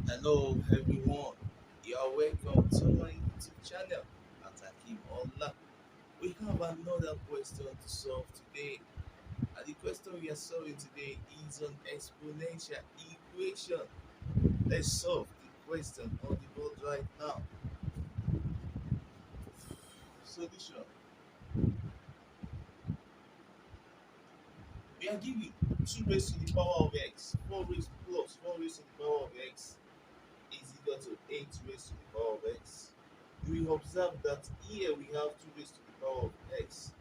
Hello everyone, you are welcome to my YouTube channel at Akeem Online. We have another question to solve today, and the question we are solving today is an exponential equation. Let's solve the question on the board right now. Solution: we are given 2 raised to the power of x, 4 raised plus 4 raised to the power of x is equal to 8 raised to the power of x. We observe that here we have 2 raised to the power of x.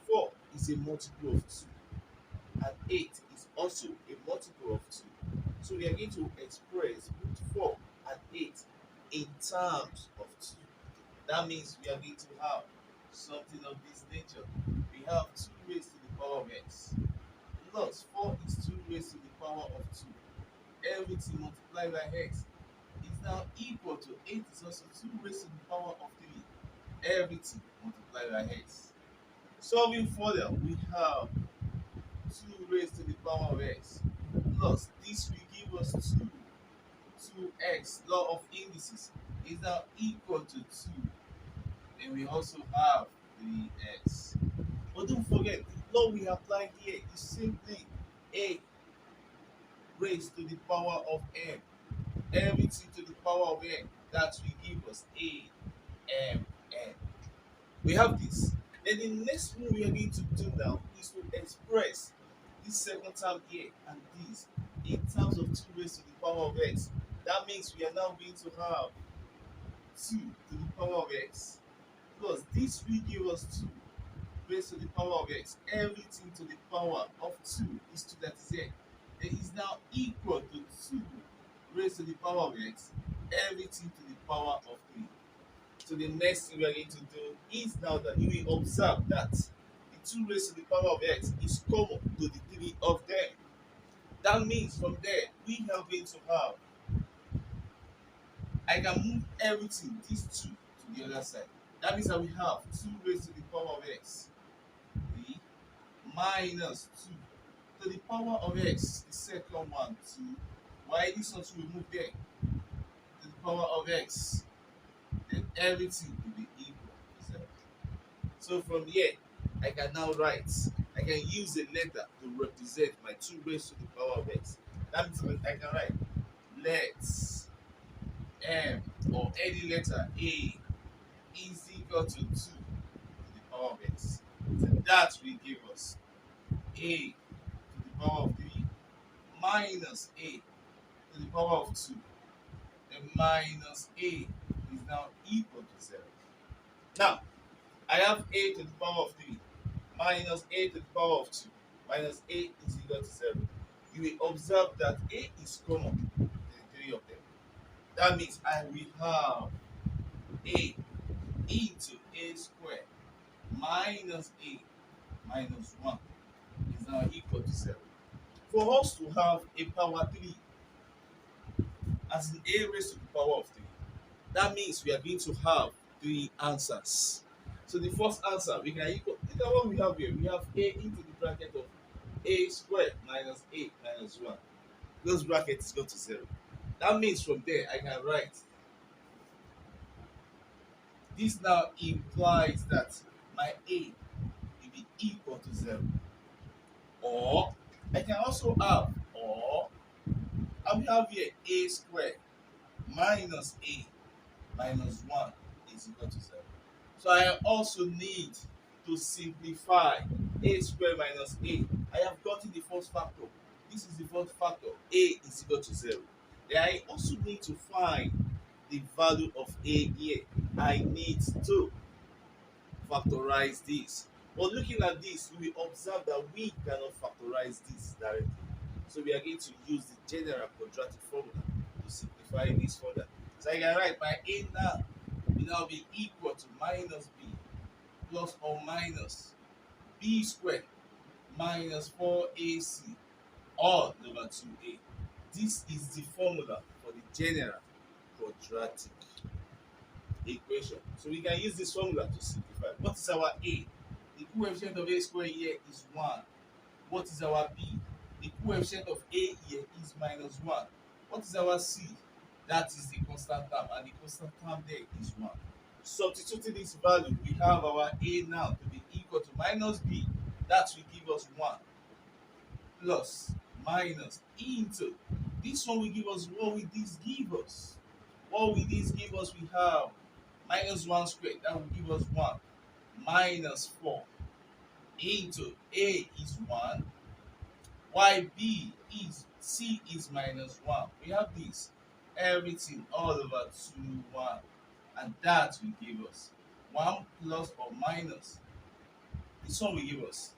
4 is a multiple of 2, and 8 is also a multiple of 2. So we are going to express both 4 and 8 in terms of 2. That means we are going to have something of this nature. We have 2 raised to the power of x plus 4 is 2 raised to the power of 2. Everything multiplied by x is now equal to 8 is also 2 raised to the power of 3. Everything multiplied by x. Solving further, we have 2 raised to the power of x plus this will give us 2. 2x, law of indices, is now equal to 2. Then we also have 3x. But don't forget, the law we apply here is simply a raised to the power of n. Everything to the power of n. That will give us a m n. We have this. Then the next one we are going to do now is to express this second term here and this in terms of 2 raised to the power of x. That means we are now going to have 2 to the power of x plus this will give us 2 raised to the power of x. Everything to the power of 2 is 2, that is x. It is now equal to 2 raised to the power of x. Everything to the power of 3. So the next thing we are going to do is now that you will observe that the 2 raised to the power of x is common to the 3 of them. That means from there we are going to have, I can move everything, these 2 to the other side. That means that we have 2 raised to the power of x, 3 minus 2 to the power of x, the second one 2. Why this one will move there to the power of x, then everything will be equal to 0. So from here, I can now write, I can use a letter to represent my 2 raised to the power of x. That means I can write let m or any letter a is equal to 2 to the power of x. So that will give us a to the power of 3 minus a to the power of 2. And minus a is now equal to 0. Now, I have a to the power of 3 minus a to the power of 2 minus a is equal to 0. You will observe that a is common to the 3 of them. That means I will have a into a squared minus a minus 1 is now equal to 0. For us to have a power 3 as in a raised to the power of 3, that means we are going to have 3 answers. So the first answer we can equal, look at what we have here. We have a into the bracket of a squared minus a minus 1. Those brackets is go to 0. That means from there I can write, this now implies that my a will be equal to 0. Or I can also have, or I will have here a squared minus a minus 1 is equal to 0. So I also need to simplify a squared minus a. I have gotten the first factor. This is the first factor. A is equal to 0. Then I also need to find the value of a here. I need to factorize this. But looking at this, we will observe that we cannot factorize this directly. So we are going to use the general quadratic formula to simplify this further. So I can write my a now will now be equal to minus b plus or minus b squared minus 4ac all over 2a. This is the formula for the general quadratic equation. So we can use this formula to simplify. What is our a? The coefficient of a squared here is 1. What is our b? The coefficient of a here is minus 1. What is our c? That is the constant term, and the constant term there is 1. Substituting this value, we have our a now to be equal to minus b. That will give us 1 plus minus into. This one will give us, what will this give us? What will this give us? We have minus 1 squared. That will give us 1 minus 4 into a is 1, y b is c is minus 1. We have this everything all over 2 1, and that will give us 1 plus or minus. This one will give us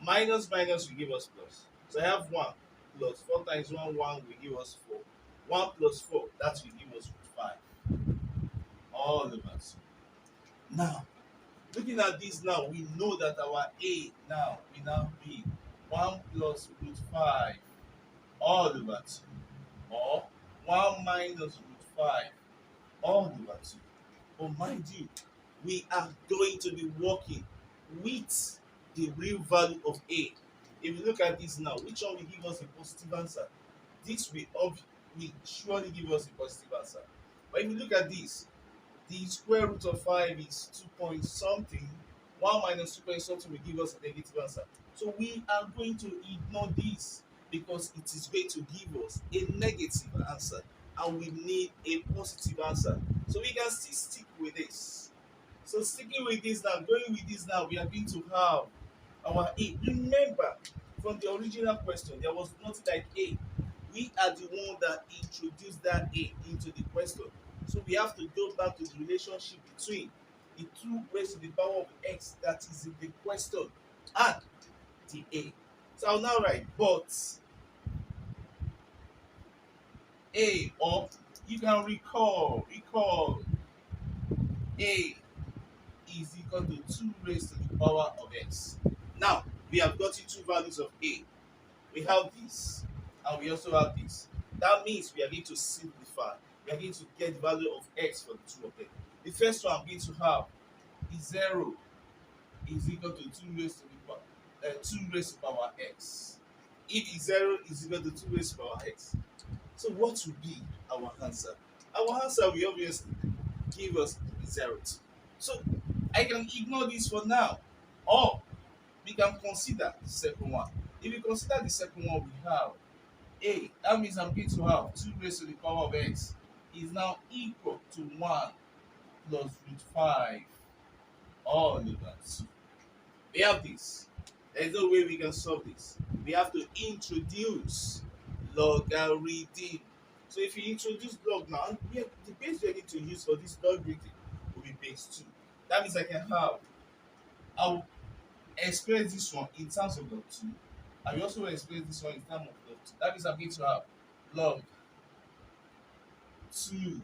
minus minus will give us plus. So I have 1 plus 4 times 1 1 will give us 4. 1 plus 4, that will give us 5 all over 2. Now, looking at this now, we know that our a now will now be 1 plus root 5 all over 2, or 1 minus root 5 all over 2. But mind you, we are going to be working with the real value of a. If you look at this now, which one will give us a positive answer? This will surely give us a positive answer. But if you look at this, the square root of 5 is 2 point something. 1 minus 2 point something will give us a negative answer. So we are going to ignore this because it is going to give us a negative answer, and we need a positive answer. So we can still stick with this. So sticking with this now, going with this now, we are going to have our a. Remember, from the original question, there was nothing like a. We are the one that introduced that a into the question. So we have to go back to the relationship between the 2 raised to the power of x that is in the question and the a. So I'll now write but a, or you can recall a is equal to 2 raised to the power of x. Now we have gotten 2 values of a. We have this and we also have this. That means we are going to simplify. We are going to get the value of x for the 2 of them. The first one I'm going to have is 0 is equal to 2 raised to the power 2 raised to power x. If 0 is equal to 2 raised to power x, so what will be our answer? Our answer will obviously give us 0. So I can ignore this for now, or we can consider the second one. If we consider the second one, we have a. That means I'm going to have 2 raised to the power of x is now equal to 1 plus root 5 all over 2. We have this. There is no way we can solve this. We have to introduce logarithm. So if you introduce log now, the base we are going to use for this logarithm will be base 2. That means I'll express this one in terms of log 2. I will also express this one in terms of log 2. That means I'm going to have log 2,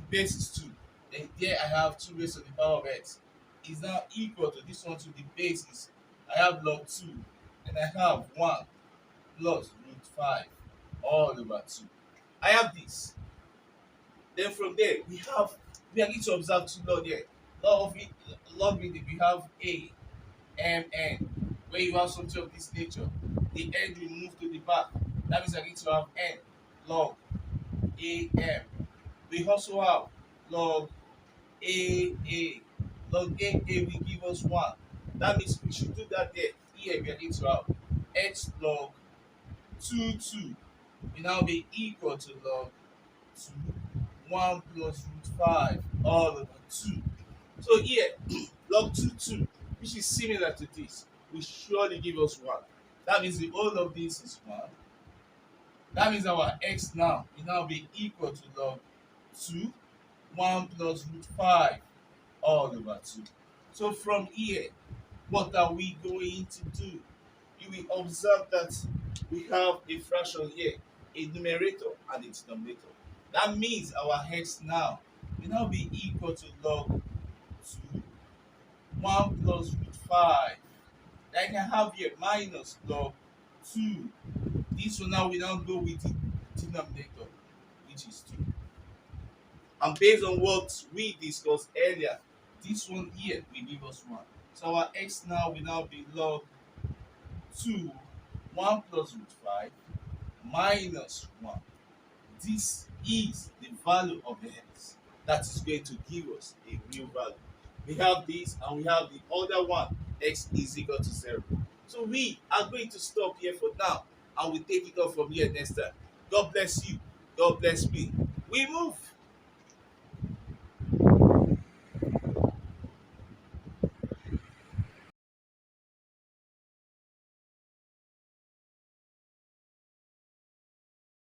base is 2. Then there I have 2 raised to the power of x is now equal to this one, to the basis. I have log 2, and I have 1 plus root 5 all over 2. I have this. Then from there, we are going to observe 2 law there. Law of it, log with it, we have a, m, n. When you have something of this nature, the n will move to the back. That means I need to have n log a, m. We also have log a. Log a will give us 1. That means we should do that there. Here we are going to have x log 2 2 will now be equal to log 2 1 plus root 5 all over 2. So here log 2 2, which is similar to this, will surely give us 1. That means the whole of this is 1. That means our x now will now be equal to log 2 1 plus root 5 all over 2. So from here, what are we going to do? You will observe that we have a fraction here, a numerator and a denominator. That means our x now will now be equal to log 2 1 plus root 5. Then I can have here minus log 2. This one now will now go with the denominator, which is 2. And based on what we discussed earlier, this one here will give us 1. So our x now will now be log 2 1 plus root 5 minus 1. this is the value of x that is going to give us a real value. We have this and we have the other one, x is equal to 0. So we are going to stop here for now and we take it up from here next time. God bless you. God bless me. We move.